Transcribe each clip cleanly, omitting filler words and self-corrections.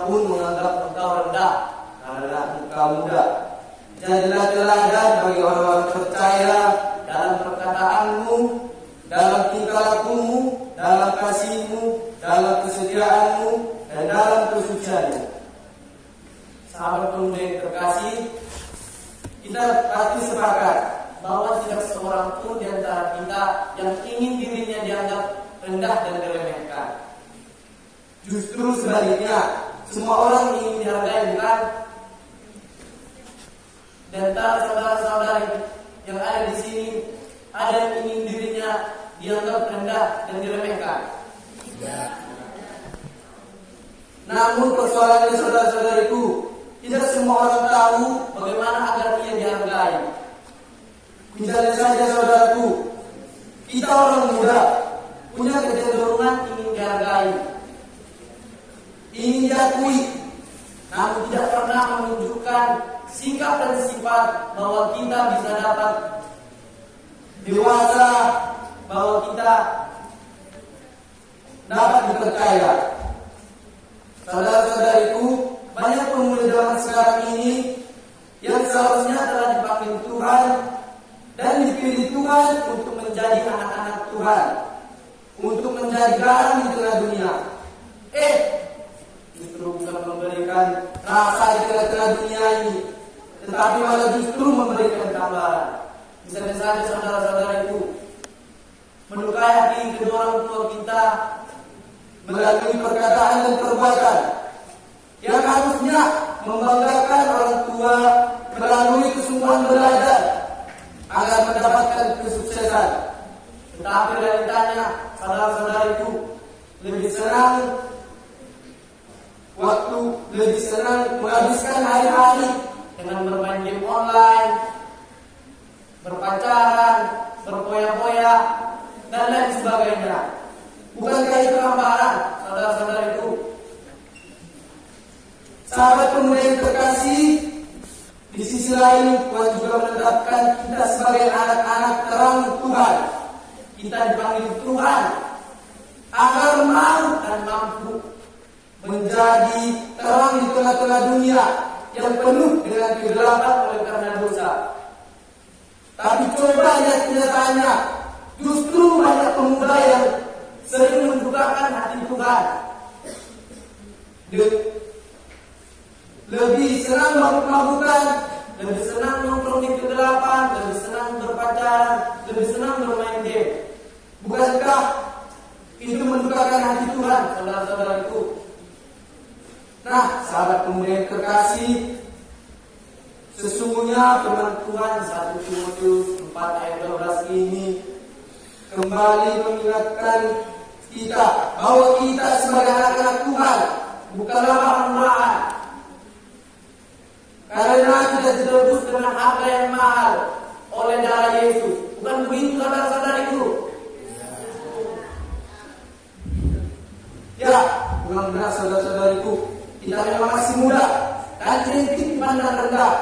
pun menganggap engkau rendah karena engkau muda. Jadilah teladan bagi orang-orang percaya dalam perkataanmu, dalam tingkah lakumu, dalam kasihmu, dalam kesetiaanmu, dan dalam kesucianmu. Sahabat pemuda yang terkasih, kita pasti sepakat bahwa tidak seorang pun di antara kita yang ingin dirinya dianggap rendah dan diremehkan. Justru sebaliknya, semua orang ingin dihargai, bukan? Dan antara saudara-saudari yang ada di sini, ada yang ingin dirinya dianggap rendah dan diremehkan? Tidak. Namun persoalannya, saudara-saudariku, tidak semua orang tahu bagaimana agar ia dihargai. Misalnya saja, saudaraku, kita orang muda punya kecenderungan ingin dihargai, ingin diakui, namun tidak pernah menunjukkan sikap dan sifat bahwa kita bisa dapat dewasa, bahwa kita dapat dipercaya. Saudara-saudariku, banyak pemuda zaman sekarang ini yang seharusnya telah dipanggil Tuhan dan dipilih Tuhan untuk menjadi anak-anak Tuhan, untuk menjadi garam di tengah dunia. Justru bukan memberikan rasa di tengah-tengah dunia ini, tetapi malah justru memberikan gambaran. Misalnya saja, saudara-saudara itu melukai hati kedua orang tua kita melalui perkataan dan perbuatan yang harusnya membanggakan orang tua melalui kesungguhan belajar agar mendapatkan kesuksesan. Tetapi realitanya, saudara-saudara itu lebih senang menghabiskan hari-hari dengan bermain game online, berpacaran, berpoya-poya, dan lain sebagainya. Bukankah itu gambaran, saudara-saudara itu? Sahabat pemuda yang terkasih, di sisi lain Tuhan juga menetapkan kita sebagai anak-anak terang Tuhan. Kita dipanggil Tuhan agar mau dan mampu menjadi terang di tengah-tengah dunia yang penuh dengan kegelapan oleh karena dosa. Tapi coba lihat kenyataannya, justru banyak pemuda yang sering mendukakan hati Tuhan, lebih senang mabuk-mabukan, lebih senang nongkrong di kegelapan, lebih senang berpacaran, lebih senang bermain game. Bukankah itu mendukakan hati Tuhan, saudara-saudaraku? Nah, sahabat pemuda yang terkasih, sesungguhnya firman Tuhan 1 Timotius 4 ayat 12 ini kembali mengingatkan kita bahwa kita sebagai anak-anak Tuhan bukanlah bahan-bahan, karena kita ditebus dengan harga yang mahal oleh darah Yesus. Bukan begitu, saudara-saudariku? Ya, memang benar, saudara-saudariku, kita memang masih muda dan kritik pandang rendah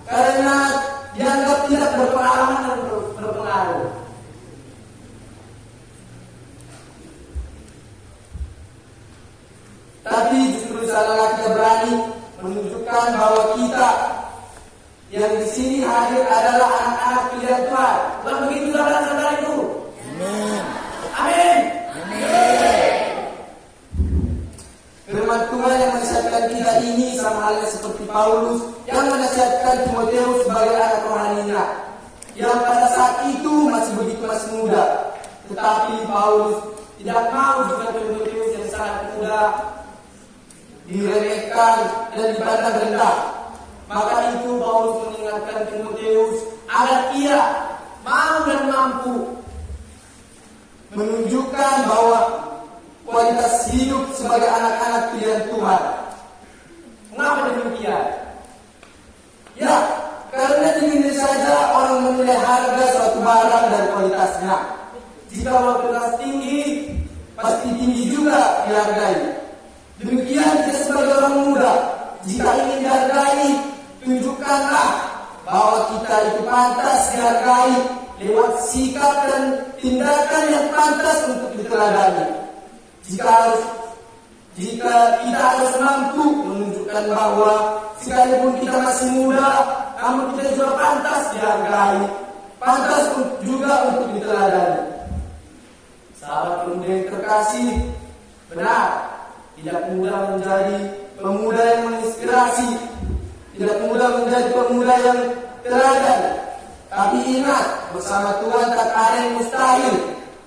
karena dianggap tidak berpengalaman dan berpengaruh. Tapi justru sangatlah kita berani menunjukkan bahwa kita yang di sini hadir adalah anak-anak pilihan Tuhan. Bukan begitu, saudara-saudariku? Amin. Amin. Amin. Firman Tuhan yang menasihatkan kita ini sama halnya seperti Paulus yang menasihatkan Timotius sebagai anak rohaninya, yang pada saat itu masih muda. Tetapi Paulus tidak mau juga Timotius yang sangat muda diremehkan dan dipandang rendah. Maka itu Paulus mengingatkan Timotius agar ia mau dan mampu menunjukkan bahwa kualitas hidup sebagai anak-anak pilihan Tuhan. Mengapa demikian? Ya, karena dimiliki saja orang menilai harga suatu barang dari kualitasnya. Jika kualitas tinggi, pasti tinggi juga dihargai. Demikian kita sebagai orang muda, jika ingin dihargai, tunjukkanlah bahwa kita itu pantas dihargai lewat sikap dan tindakan yang pantas untuk diteladani. Jika harus Jika kita harus mampu menunjukkan bahwa sekalipun kita masih muda, namun kita juga pantas dihargai, pantas juga untuk diteladani. Sahabat pemuda yang terkasih, benar, tidak mudah menjadi pemuda yang menginspirasi, tidak mudah menjadi pemuda yang teladan. Tapi ingat, bersama Tuhan tak ada yang mustahil.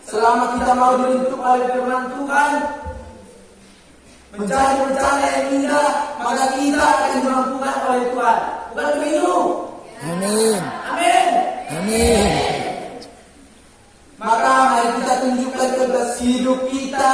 Selama kita mau dibentuk oleh firman Tuhan menjadi rencana yang indah, maka kita akan dimampukan oleh Tuhan. Bukan begitu? Amin. Amin. Amin. Maka mari kita tunjukkan tugas hidup kita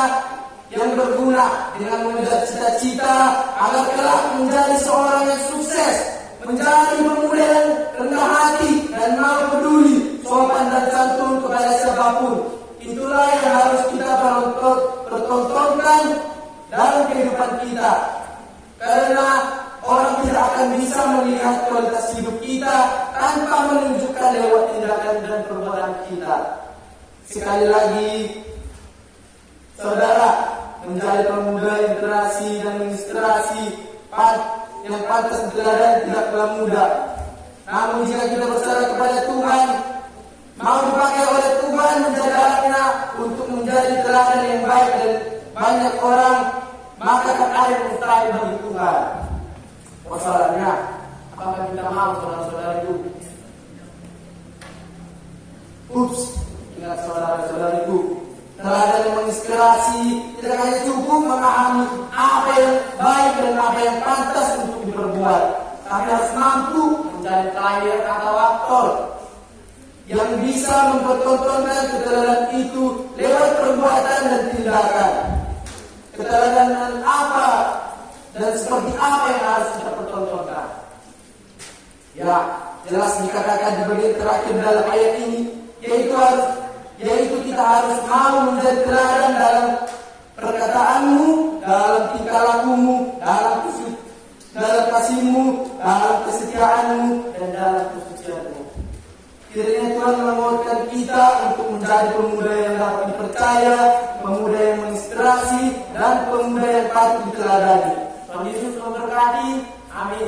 yang berguna dengan mengejar cita-cita agar kelak menjadi seorang yang sukses, menjadi pemuda yang rendah hati dan mau peduli, sopan dan santun kepada siapapun. Itulah yang harus kita pertontonkan dalam kehidupan kita. Karena orang tidak akan bisa melihat kualitas hidup kita tanpa menunjukkan lewat tindakan dan perbuatan kita. Sekali lagi, saudara, menjadi pemuda yang terasi dan menginspirasi yang pantas diteladan tidaklah mudah. Namun jika kita berserah kepada Tuhan, mau dipakai oleh Tuhan menjadi alatnya untuk menjadi teladan yang baik dan banyak orang, maka tak ada yang mustahil bagi Tuhan. Masalahnya, apakah kita mau saudara-saudariku? Ingat saudara-saudariku, teladan yang menginspirasi tidak hanya cukup memahami apa yang baik dan apa yang pantas untuk diperbuat, tapi harus mampu mencari teladan atau aktor yang bisa mempertontonkan keteladanan itu lewat perbuatan dan tindakan. Keteladanan apa dan seperti apa yang harus kita pertontonkan? Ya, jelas dikatakan di bagian terakhir dalam ayat ini, yaitu kita harus mau menjadi teladan dalam perkataanmu, dalam tingkah lakumu, dalam kasihmu, dalam kesetiaanmu, dan dalam kesucianmu. Kiranya Tuhan menguatkan kita untuk menjadi pemuda yang dapat dipercaya, pemuda yang menginspirasi, dan pemuda yang patut diteladani. Tuhan Yesus memberkati. Amin.